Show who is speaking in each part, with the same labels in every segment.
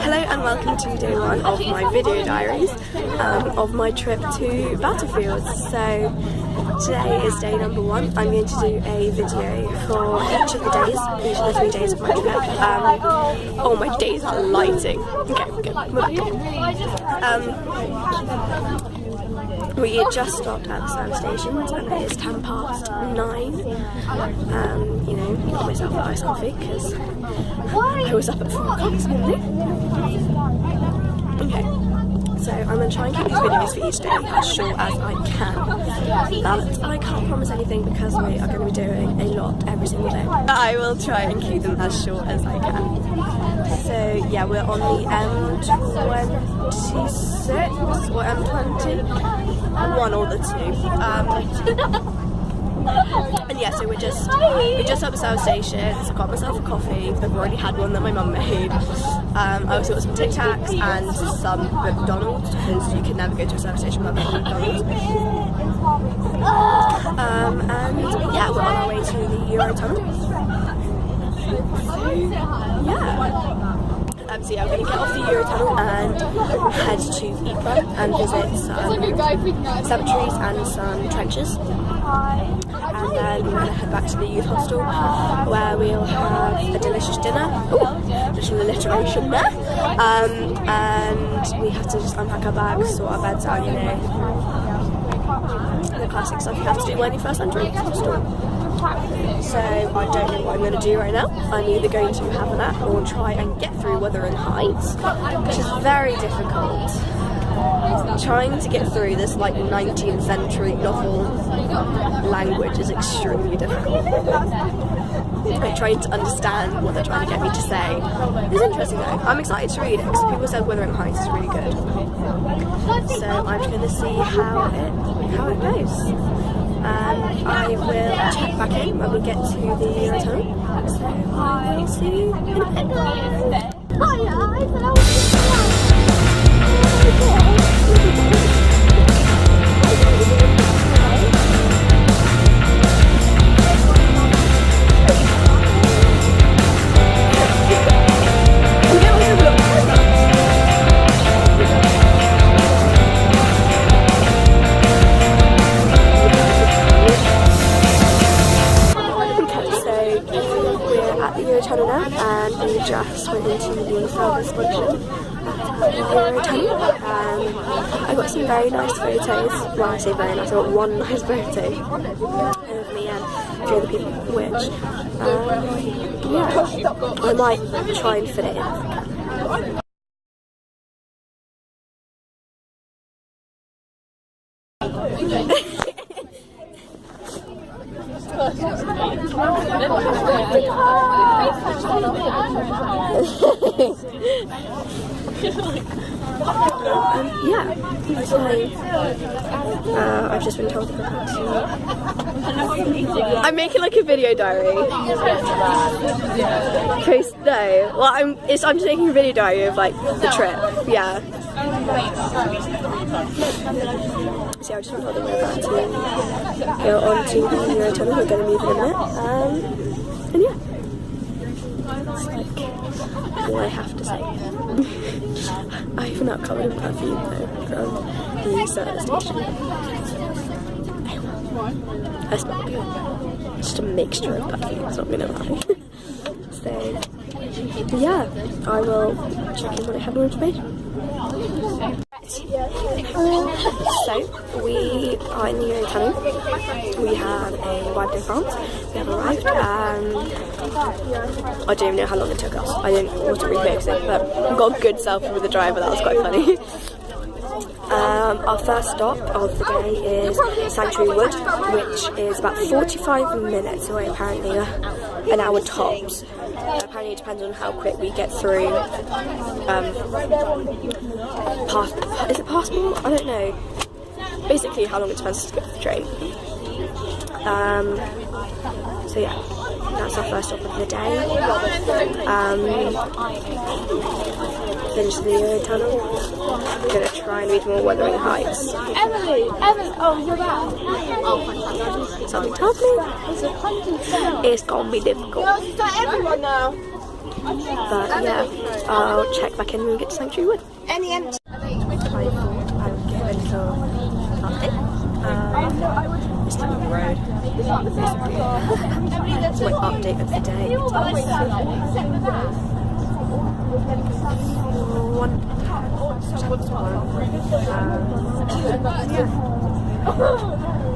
Speaker 1: Hello and welcome to day one of my video diaries of my trip to Battlefield. So today is day number one. I'm going to do a video for each of the 3 days of my trip. Oh, my days are lighting. Okay, good. We're back. We just stopped at the service stations and it is 9:10. You know, got myself a nice coffee because I was up at 4 o'clock this morning. Okay, so I'm going to try and keep these videos for each day as short as I can. But I can't promise anything because we are going to be doing a lot every single day. I will try and keep them as short as I can. So yeah, we're on the M26 or M20, one or the two. And yeah, so we just at the service stations. I got myself a coffee. I've already had one that my mum made. I also got some Tic Tacs and some McDonald's because you can never go to a service station without making McDonald's. And yeah, we're on our way to the Eurotunnel. So yeah, we're going to get off the Eurotunnel and head to Ypres and visit some cemeteries and some trenches. And then we're going to head back to the youth hostel where we'll have a delicious dinner. Ooh, just an alliteration there. And we have to just unpack our bags, sort our beds out, you know. The classic stuff you have to do when you first enter a youth hostel. So I don't know what I'm going to do right now. I'm either going to have a nap or try and get through Wuthering Heights, which is very difficult. Trying to get through this like 19th century novel language is extremely difficult. Like trying to understand what they're trying to get me to say. It's interesting though. I'm excited to read it because people said Wuthering Heights is really good. So I'm just going to see how it goes. And I will check back in when we get to the Eurotunnel. So I will see you in a bit. Eurotunnel now, and we just went into the furthest function at the Eurotunnel, and I got some very nice photos. Well, I say very nice, I got one nice photo of me and a few other people, which yeah, I might try and fit it in if I can. Yeah, so I've just been told to go back to... I'm making like a video diary. Post, no. Well, I'm just making a video diary of like the trip. Yeah. So I just want to we're about to go on to the Eurotunnel. We're going to move in a minute. And yeah. That's like all I have to say. I've not covered in perfume though from the service station. I smell good. Just a mixture of perfumes, not gonna lie. So yeah, I will check in when I have more information. So we are in the Eurotunnel. We have arrived in France. We have arrived and I don't even know how long it took us. I wasn't really focusing, but we got a good selfie with the driver. That was quite funny. Our first stop of the day is Sanctuary Wood, which is about 45 minutes away, apparently, an hour tops. Apparently it depends on how quick we get through. Is it Passport? I don't know. Basically how long it takes us to get the train. So yeah, that's our first stop of the day. Finish the Eurotunnel. I'm gonna try and read more Wuthering Heights.
Speaker 2: Emily, oh, you're back.
Speaker 1: Something tells me it's gonna be difficult.
Speaker 2: Well, it's not everyone now.
Speaker 1: But yeah, I'll check back in when we get to Sanctuary Wood.
Speaker 2: And the end.
Speaker 1: I thought I would give a little update. Just on the road. It's my update of the day.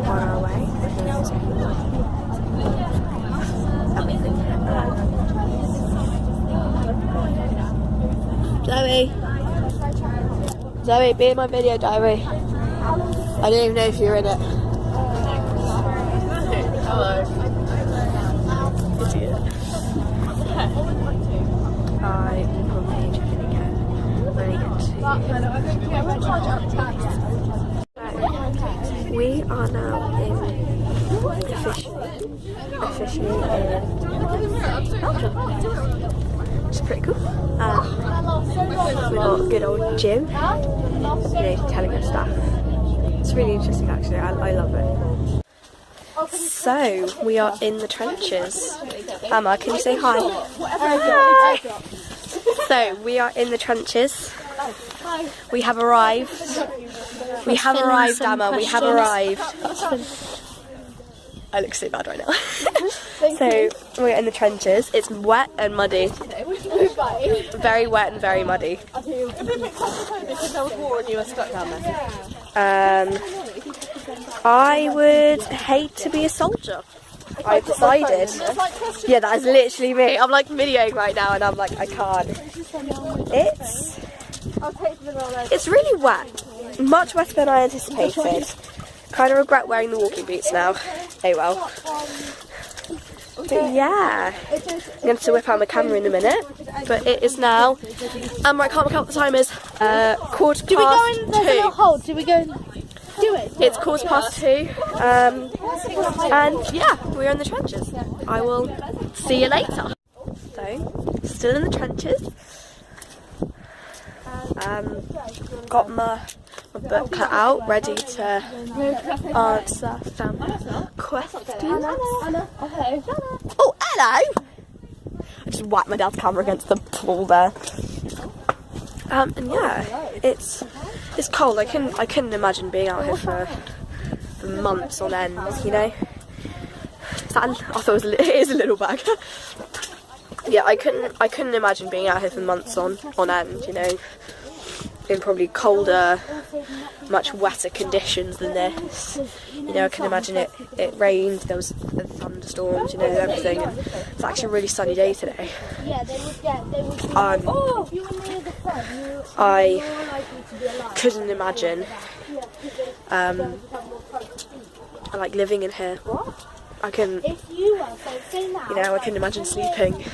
Speaker 1: On our way. Zoe, be in my video diary. I don't even know if you're in it. Hello. Idiot. I will probably check in again when I get to. We are now officially in Belgium. It's pretty cool. We've got good old Jim, telling us stuff. It's really interesting actually, I love it. So, we are in the trenches. Emma, can you say hi? Hi! So, we are in the trenches. We have arrived. We have arrived, Emma, we have arrived. I look so bad right now. So, we're in the trenches. It's wet and muddy. Very wet and very muddy. I would hate to be a soldier. I've decided. Yeah, that is literally me. I'm like videoing right now and I'm like, I can't. It's really wet. Much wetter than I anticipated. Kind of regret wearing the walking boots now. Oh well. But yeah, I'm going to whip out my camera in a minute. But it is now. I can't work out what the time is. 2:15.
Speaker 2: Do we go in the little hole? Do we go and do it?
Speaker 1: It's 2:15. And yeah, we're in the trenches. I will see you later. So, still in the trenches. Got my book cut out, ready to answer some questions. Oh, hello! I just whacked my dad's camera against the wall there. And yeah, it's cold. I couldn't imagine being out here for months on end. You know, I thought it is a little bag. Yeah, I couldn't imagine being out here for months on end. You know, in probably colder, much wetter conditions than this. You know, I can imagine it rained, there was thunderstorms, you know, everything, and it's actually a really sunny day today. I couldn't imagine like living in here. I couldn't imagine sleeping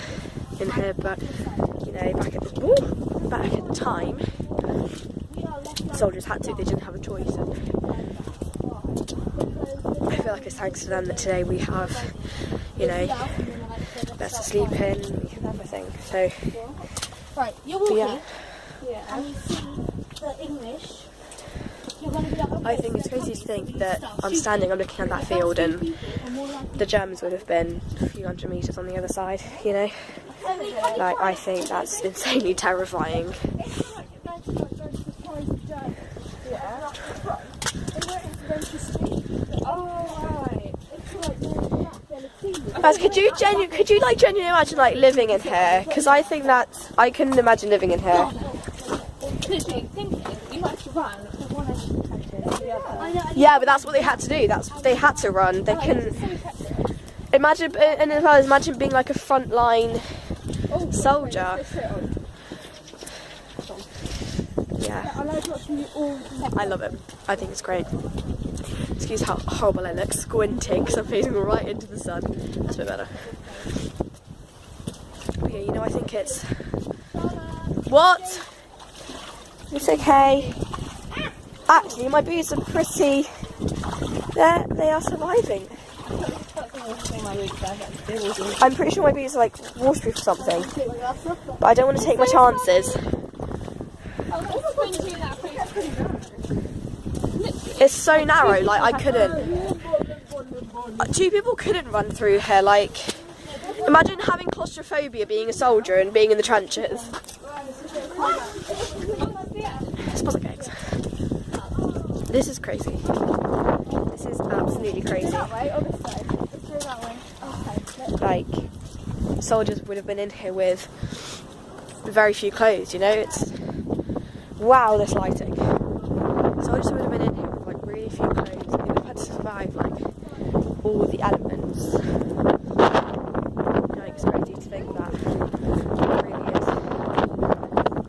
Speaker 1: in here, but you know, back at the time, soldiers had to, they didn't have a choice, and I feel like it's thanks to them that today we have, you know, beds to sleep in, we have everything. So
Speaker 2: right, you're walking,
Speaker 1: yeah.
Speaker 2: And you see the English.
Speaker 1: I think it's crazy to think that I'm looking at that field, and the Germans would have been a few hundred metres on the other side, you know. Like, I think that's insanely terrifying. Guys, could you genuinely imagine like living in here? Because I think I couldn't imagine living in here. Yeah, but that's what they had to do. They had to run. They couldn't imagine, and as well, imagine being like a frontline soldier. Yeah, I love it. I think it's great. Excuse how horrible I look, squinting because I'm facing right into the sun. That's a bit better. But yeah, you know, I think it's... What? It's okay. Actually, my boots are pretty... They are surviving. I'm pretty sure my boots are like waterproof or something. But I don't want to take my chances. It's so narrow, like I couldn't. Two people couldn't run through here, like Imagine having claustrophobia, being a soldier and being in the trenches. Smells like eggs. This is crazy. This is absolutely crazy. Like, soldiers would have been in here with very few clothes, you know? It's... Wow, this lighting. Soldiers would have been in here with like really few clothes and they would have had to survive like all the elements. It's crazy to think that. It really is.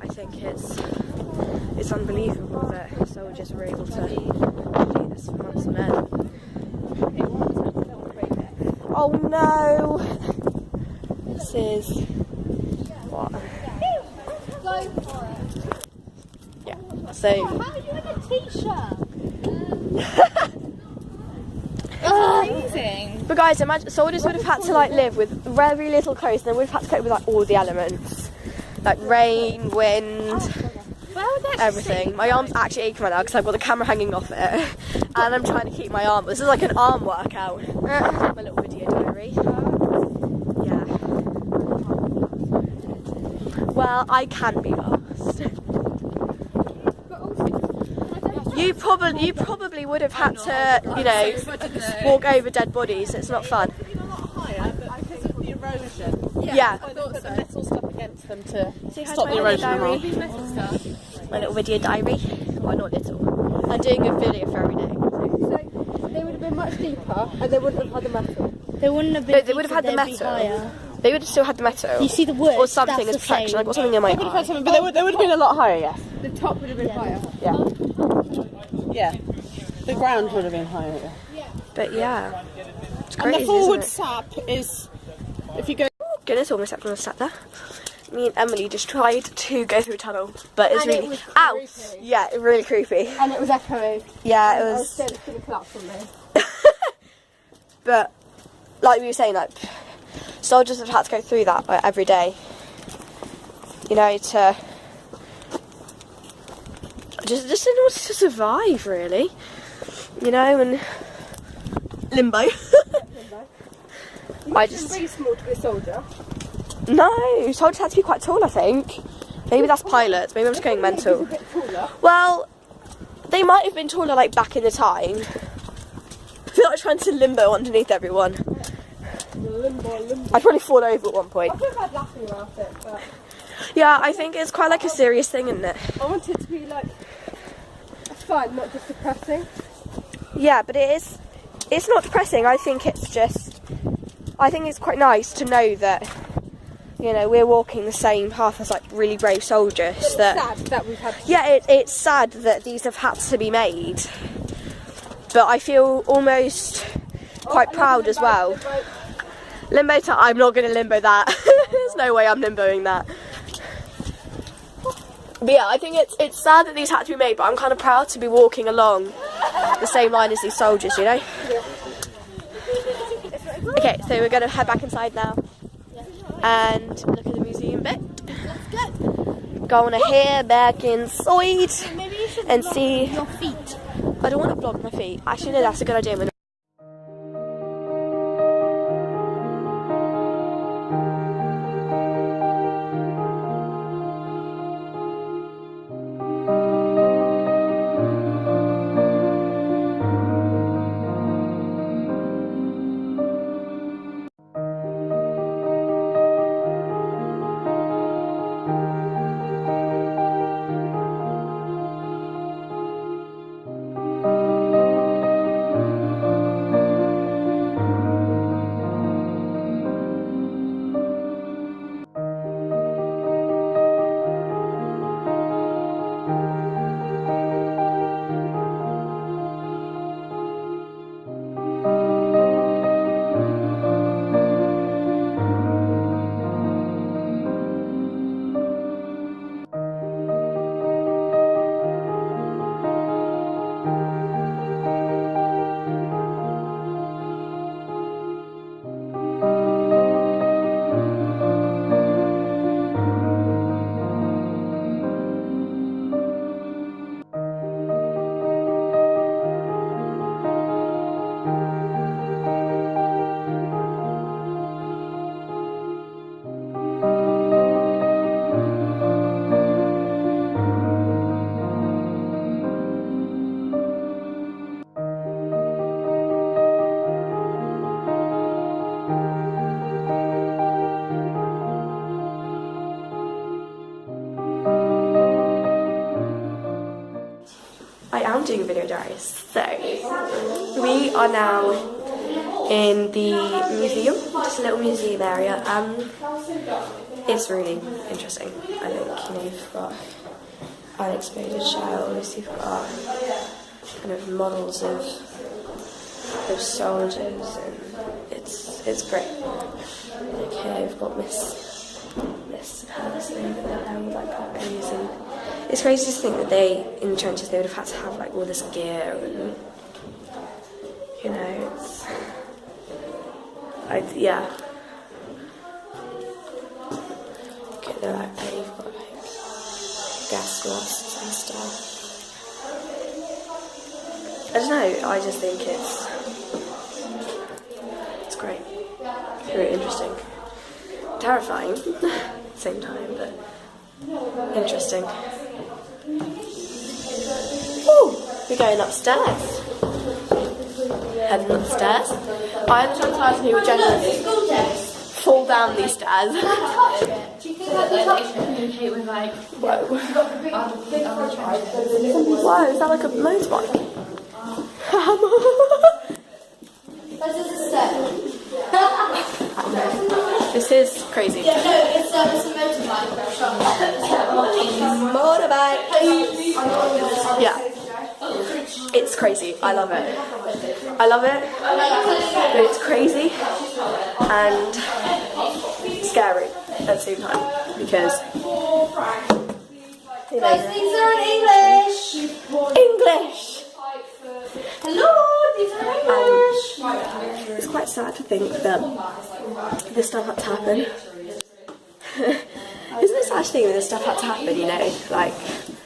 Speaker 1: I think it's unbelievable that soldiers were able to do this for months on end. Oh no! This is what? Yeah. So.
Speaker 2: How are you in a t-shirt?
Speaker 3: Amazing.
Speaker 1: But guys, imagine soldiers would have had to like live with very little clothes, and they would have had to cope with like all the elements, like rain, wind, everything. My arm's actually aching right now because I've got the camera hanging off it, and I'm trying to keep my arm. This is like an arm workout. My little video diary. Yeah. Well, I can be asked. You probably would have had to, you know, walk over dead bodies. It's not fun.
Speaker 3: Because of the erosion.
Speaker 1: Yeah.
Speaker 3: I thought the metal stuff against them to
Speaker 1: See how
Speaker 3: stop the
Speaker 1: tiny
Speaker 3: erosion.
Speaker 1: diary? My little video diary. Well, not little. I'm doing a video for every day.
Speaker 4: So they would have been much deeper and they wouldn't have had the metal.
Speaker 2: They wouldn't have been.
Speaker 1: No, they would have had the
Speaker 2: they'd be
Speaker 1: metal.
Speaker 2: higher.
Speaker 1: They would have still had the metal.
Speaker 2: You see the wood?
Speaker 1: Or something
Speaker 2: that's
Speaker 1: as
Speaker 2: the
Speaker 1: protection.
Speaker 2: same.
Speaker 1: I've got something in my
Speaker 3: They would have had
Speaker 1: eye.
Speaker 3: something, but they would have been a lot higher, yes.
Speaker 4: The top would have been higher.
Speaker 3: Yeah. Yeah. The ground would have been higher. Yeah.
Speaker 1: But yeah, it's
Speaker 3: And
Speaker 1: crazy,
Speaker 3: the forward
Speaker 1: isn't it?
Speaker 3: sap is, if you go.
Speaker 1: Goodness, almost stepped on a step there. Me and Emily just tried to go through a tunnel, but it's
Speaker 4: And it
Speaker 1: really
Speaker 4: was
Speaker 1: ow.
Speaker 4: creepy.
Speaker 1: Yeah, it's really creepy.
Speaker 4: And it was echoing.
Speaker 1: Yeah, it
Speaker 4: I was
Speaker 1: was.
Speaker 4: scared it's going to collapse on me.
Speaker 1: But like we were saying, like soldiers have had to go through that like, every day. You know, to just in order to survive, really. You know, and limbo. I just
Speaker 4: Really small to be a soldier.
Speaker 1: no. Soldiers had to be quite tall, I think. Maybe that's pilots. Maybe I'm just going mental.
Speaker 4: A bit taller.
Speaker 1: Well, they might have been taller like back in the time. I feel like trying to limbo underneath everyone.
Speaker 4: Limbo.
Speaker 1: I'd probably fall over at one point.
Speaker 4: I feel bad laughing about it, but
Speaker 1: Yeah, I think it's quite like a serious thing, isn't it?
Speaker 4: I want it to be like fun, not just depressing.
Speaker 1: Yeah, but it is. It's not depressing. I think it's just. I think it's quite nice to know that, you know, we're walking the same path as like really brave soldiers.
Speaker 4: It's
Speaker 1: That
Speaker 4: sad that we've had to
Speaker 1: yeah, it's sad that these have had to be made, but I feel almost quite proud as well. Limbo time. I'm not going to limbo that. There's no way I'm limboing that. But yeah, I think it's sad that these had to be made, but I'm kind of proud to be walking along the same line as these soldiers, you know? Okay, so we're going to head back inside now and look at the museum bit. Gonna head back inside
Speaker 2: Maybe you should
Speaker 1: and
Speaker 2: vlog
Speaker 1: see.
Speaker 2: your feet.
Speaker 1: I don't want to vlog my feet. Actually, no, that's a good idea. around doing video diaries. So we are now in the museum, just a little museum area. It's really interesting. I think, you know, you've got unexploded shells, you've got kind of models of soldiers, and it's great. Like here we've got Miss person over there with like puppies, and it's crazy to think that they, in the trenches, they would have had to have like all this gear, and you know, yeah. Okay, they're like, there you've got like gas masks and stuff. I don't know, I just think it's great. It's really interesting. Terrifying at the same time, but interesting. Ooh, we're going upstairs. Heading upstairs. I am the type of person who would generally fall down these stairs.
Speaker 2: Do you think that they communicate with like?
Speaker 1: Whoa. Whoa, is that like a motorbike? This is crazy.
Speaker 2: Yeah, no, it's a motorbike.
Speaker 1: Motorbike. Yeah. It's crazy. I love it. I love it. But it's crazy and scary at the same time because
Speaker 2: These are in English.
Speaker 1: English.
Speaker 2: Hello, these are in English.
Speaker 1: It's quite sad to think that this stuff had to happen. Isn't it sad to think that this stuff had to happen, you know? Like,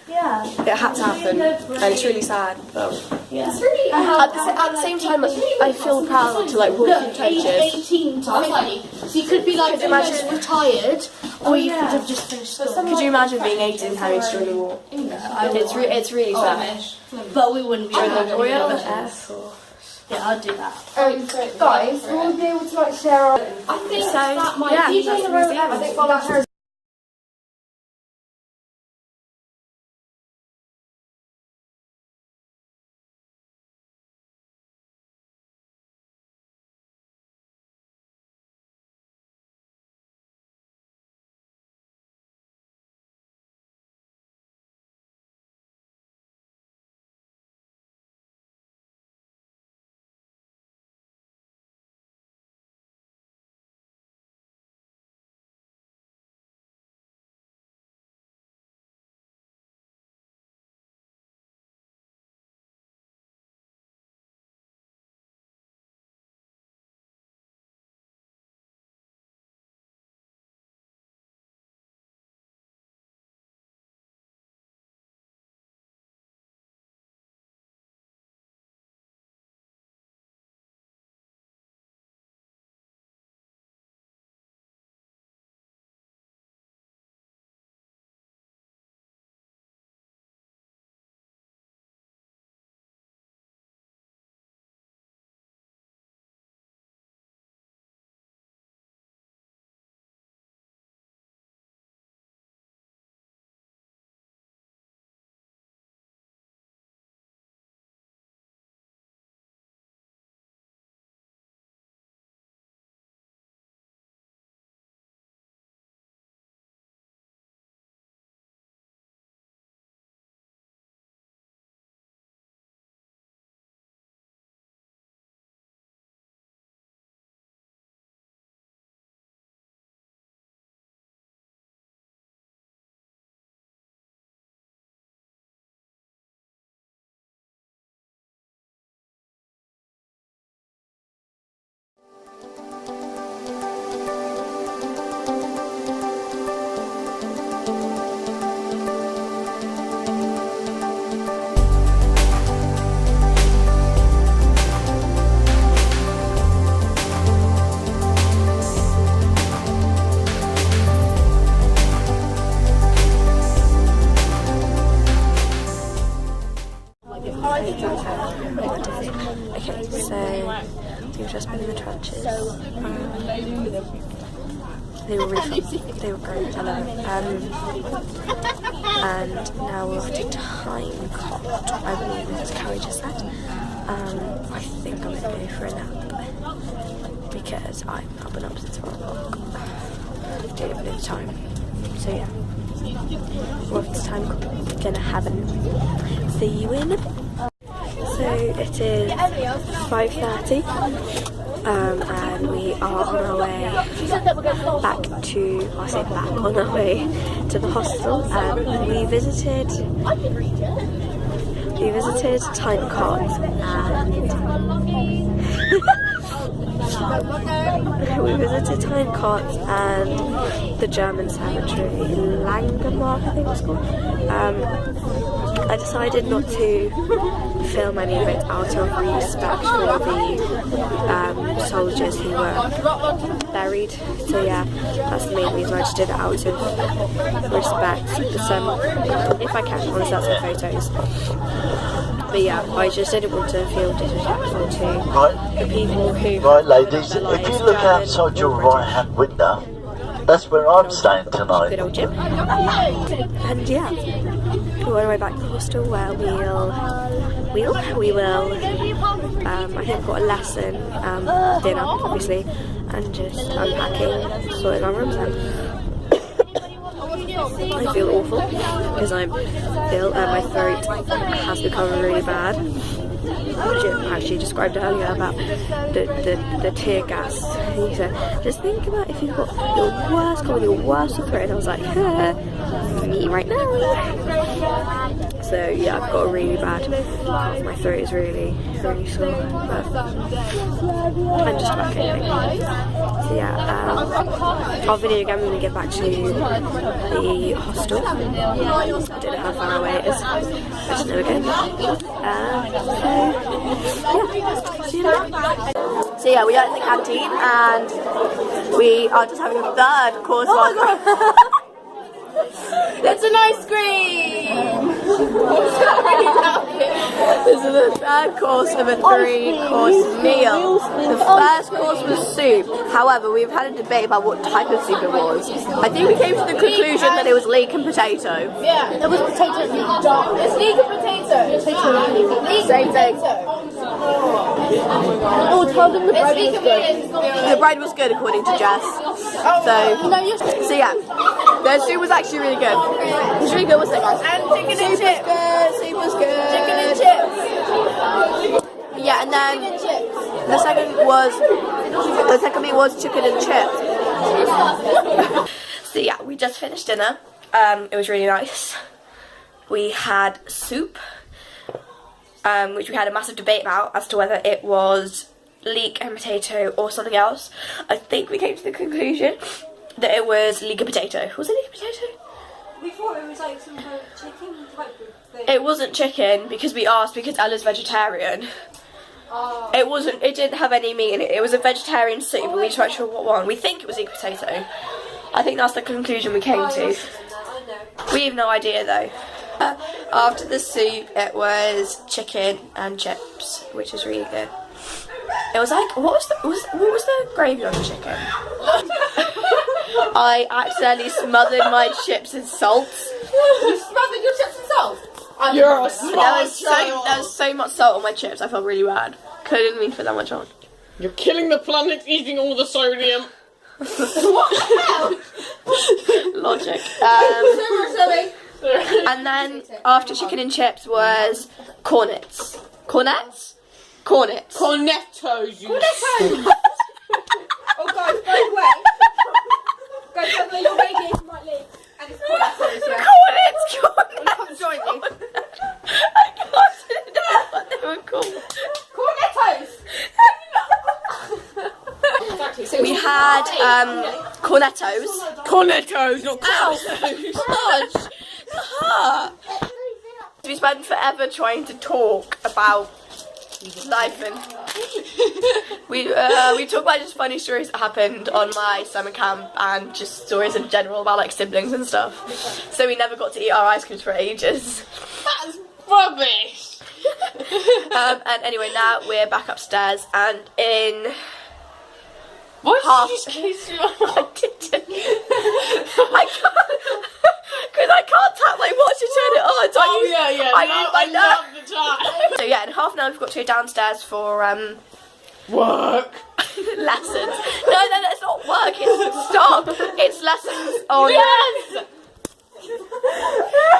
Speaker 2: Yeah.
Speaker 1: it had to happen, and it's really sad, but
Speaker 2: It's really
Speaker 1: at the same time, I feel proud to like walk through
Speaker 2: age
Speaker 1: trenches.
Speaker 2: 18 to 50. So you could be like almost retired, or you could have just finished school.
Speaker 1: Could you imagine being 18 and having to join the war? It's really sad.
Speaker 2: But we wouldn't be
Speaker 1: Or
Speaker 2: able
Speaker 1: the
Speaker 2: to
Speaker 1: Royal
Speaker 2: do
Speaker 1: Air
Speaker 2: that.
Speaker 1: Force.
Speaker 2: Yeah, I'd do that.
Speaker 4: Guys, we'll be able to like share our.
Speaker 2: I think
Speaker 1: So,
Speaker 2: that might
Speaker 1: yeah,
Speaker 2: be
Speaker 1: that's the museum.
Speaker 4: I think volunteers.
Speaker 1: Okay, so we've just been in the trenches. They were really fun. They were great. I love it. and now we're off to Timecott. I believe as Carrie just said. I think I'm going to go for a nap because I've been up since 4 o'clock. Didn't even know the time. So yeah, we're off to Timecott. Gonna have a nap. See you in a bit. So it is 5:30 and we are on our way back to, I say back, on our way to the hostel. We visited Timecott and the German cemetery in Langemark, I think it was called. I decided not to film any of it out of respect for the soldiers who were buried. So yeah, that's the main reason I just did it out of respect. But if I can, honestly, that's some photos. But yeah, I just didn't want to feel disrespectful to the people who...
Speaker 5: Right, ladies, if you look outside your right-hand window, that's where I'm staying tonight.
Speaker 1: Good old Jim. And yeah, we're on our way back to the hostel where we will, I think, got a lesson, dinner, obviously, and just unpacking, sorting our rooms out. I feel awful because I'm ill and my throat has become really bad. Jim actually described earlier about the tear gas. He said, just think about if you've got your worst cold, your worst throat. And I was like, me right now. So yeah, I've got a really bad cough. My throat is really sore. But I'm just about coping. So yeah, our video again when we get back to the hostel. I don't know how far away it is. I just know again. So yeah, we are at the canteen and we are just having a third course. Oh my god! It's an ice cream! This is the third course of a 3-course meal. The first course was soup. However, we've had a debate about what type of soup it was. I think we came to the conclusion that it was leek and potato.
Speaker 2: Yeah, it was potato and dark. It's leek and potato.
Speaker 1: Same thing.
Speaker 2: Oh, tell them the bread was good.
Speaker 1: The bread was good according to Jess. So yeah, the soup was actually really good. It was really good, wasn't it, guys? And chicken and chips. Soup was good. Chicken and chips. Yeah, and then the second meal was chicken and chips. So yeah, we just finished dinner. It was really nice. We had soup, which we had a massive debate about as to whether it was leek and potato or something else. I think we came to the conclusion that it was leek and potato. Was it leek and potato?
Speaker 4: We thought it was like some kind of chicken type of thing.
Speaker 1: It wasn't chicken because we asked because Ella's vegetarian.
Speaker 4: Oh.
Speaker 1: It didn't have any meat in it. It was a vegetarian soup, but we just weren't sure what one. We think it was leek potato. I think that's the conclusion we came to. We have no idea though. After the soup, it was chicken and chips, which was really good. It was like, what was the gravy on the chicken? I accidentally smothered my chips in salt.
Speaker 2: You smothered your chips in salt?
Speaker 3: You're a smart
Speaker 1: There was so much salt on my chips, I felt really bad. Couldn't even put that much on.
Speaker 3: You're killing the planet, eating all the sodium.
Speaker 2: What the hell?
Speaker 1: Logic. And then after chicken and chips was cornets. Cornets? Cornets.
Speaker 3: Cornettos, you
Speaker 4: Oh guys, by the way. Guys, by the way, your radiation might leak. And it's cornettos, yeah.
Speaker 1: Cornets!
Speaker 4: Come join me.
Speaker 1: I can't know what they were called.
Speaker 4: Cornettos!
Speaker 1: We had cornettos.
Speaker 3: Cornettos, not cornettos.
Speaker 1: We spent forever trying to talk about life and we talk about just funny stories that happened on my summer camp and just stories in general about like siblings and stuff. So we never got to eat our ice creams for ages.
Speaker 3: That's rubbish.
Speaker 1: And anyway, now we're back upstairs and in
Speaker 3: Why did you kiss your
Speaker 1: I didn't. I can't, because I can't tap my watch
Speaker 3: yeah.
Speaker 1: I know.
Speaker 3: love the time.
Speaker 1: So yeah, in half an hour we've got to go downstairs for
Speaker 3: Work.
Speaker 1: lessons. No, it's not work. It's stop. It's lessons on.
Speaker 3: Yes.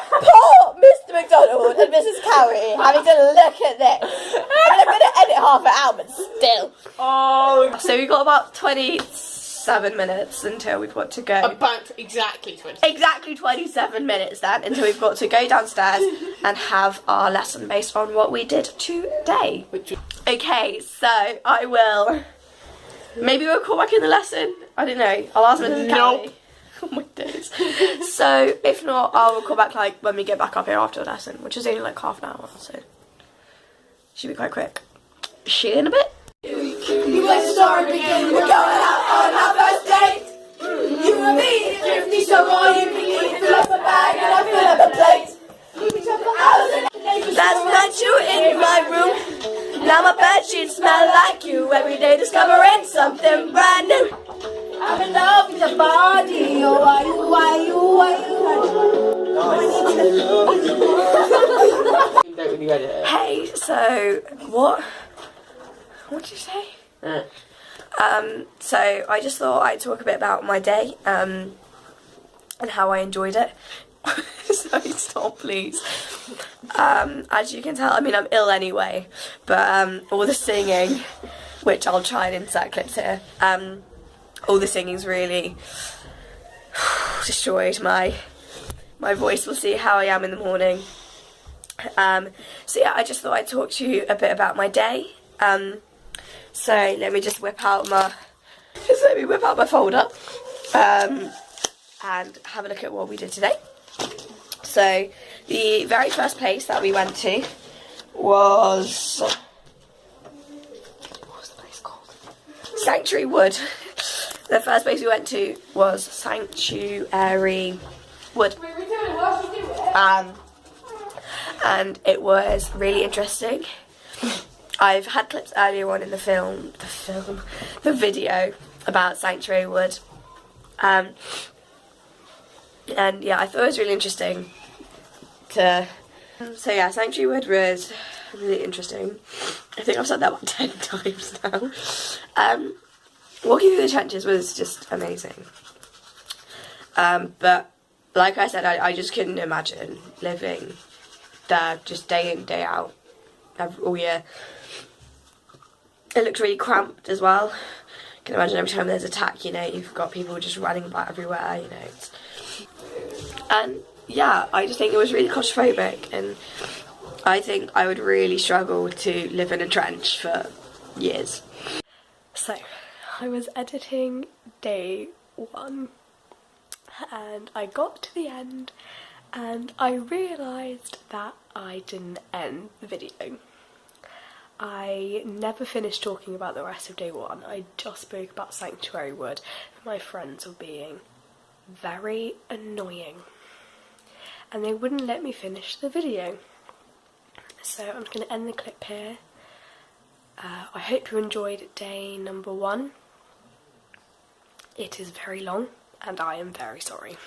Speaker 1: Poor Mr. McDonald and Mrs. Cowie having to look at this. I'm going to edit half an hour, but still.
Speaker 3: Oh.
Speaker 1: So we've got about 27 minutes until we've got to go.
Speaker 3: About exactly 20.
Speaker 1: Exactly 27 minutes then until we've got to go downstairs and have our lesson based on what we did today. Okay, so I will. Maybe we'll call back in the lesson. I don't know. I'll ask Mrs. Cowie. Oh my days. So if not, I will call back like when we get back up here after the lesson, which is only like half an hour, so should be quite quick. See you in a bit.
Speaker 4: You let the story begin. We're going out on our first date. You and me, thrifty, so all you can eat. Fill up a bag and I fill up a plate.
Speaker 1: Last night you were in my room. Now my bedsheets smell like you. Every day discovering something brand new.
Speaker 4: I'm in love with your body. Oh, why you?
Speaker 1: Hey, so what did you say? So I just thought I'd talk a bit about my day and how I enjoyed it. Sorry, stop please. As you can tell, I mean I'm ill anyway, but all the singing, which I'll try and insert clips here, all the singing's really destroyed my voice. We'll see how I am in the morning. So yeah, I just thought I'd talk to you a bit about my day. So let me just whip out my folder and have a look at what we did today. So the very first place that we went to was, what was the place called? Sanctuary Wood. The first place we went to was Sanctuary Wood. And it was really interesting. I've had clips earlier on in the video about Sanctuary Wood. And yeah, I thought it was really interesting so yeah, Sanctuary Wood was really interesting. I think I've said that about 10 times now. Walking through the trenches was just amazing. But like I said, I just couldn't imagine living there just day in, day out, all year. It looked really cramped as well. You can imagine every time there's an attack, you know, you've got people just running about everywhere, you know. And yeah, I just think it was really claustrophobic, and I think I would really struggle to live in a trench for years. So, I was editing day 1, and I got to the end, and I realised that I didn't end the video. I never finished talking about the rest of day 1. I just spoke about Sanctuary Wood. My friends were being very annoying, and they wouldn't let me finish the video. So I'm just going to end the clip here. I hope you enjoyed day number 1. It is very long, and I am very sorry.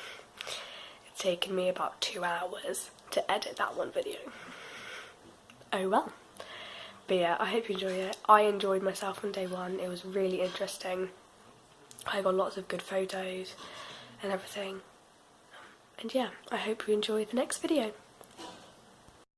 Speaker 1: It's taken me about 2 hours to edit that one video. Oh well. But yeah, I hope you enjoy it. I enjoyed myself on day 1. It was really interesting. I got lots of good photos and everything. And yeah, I hope you enjoy the next video.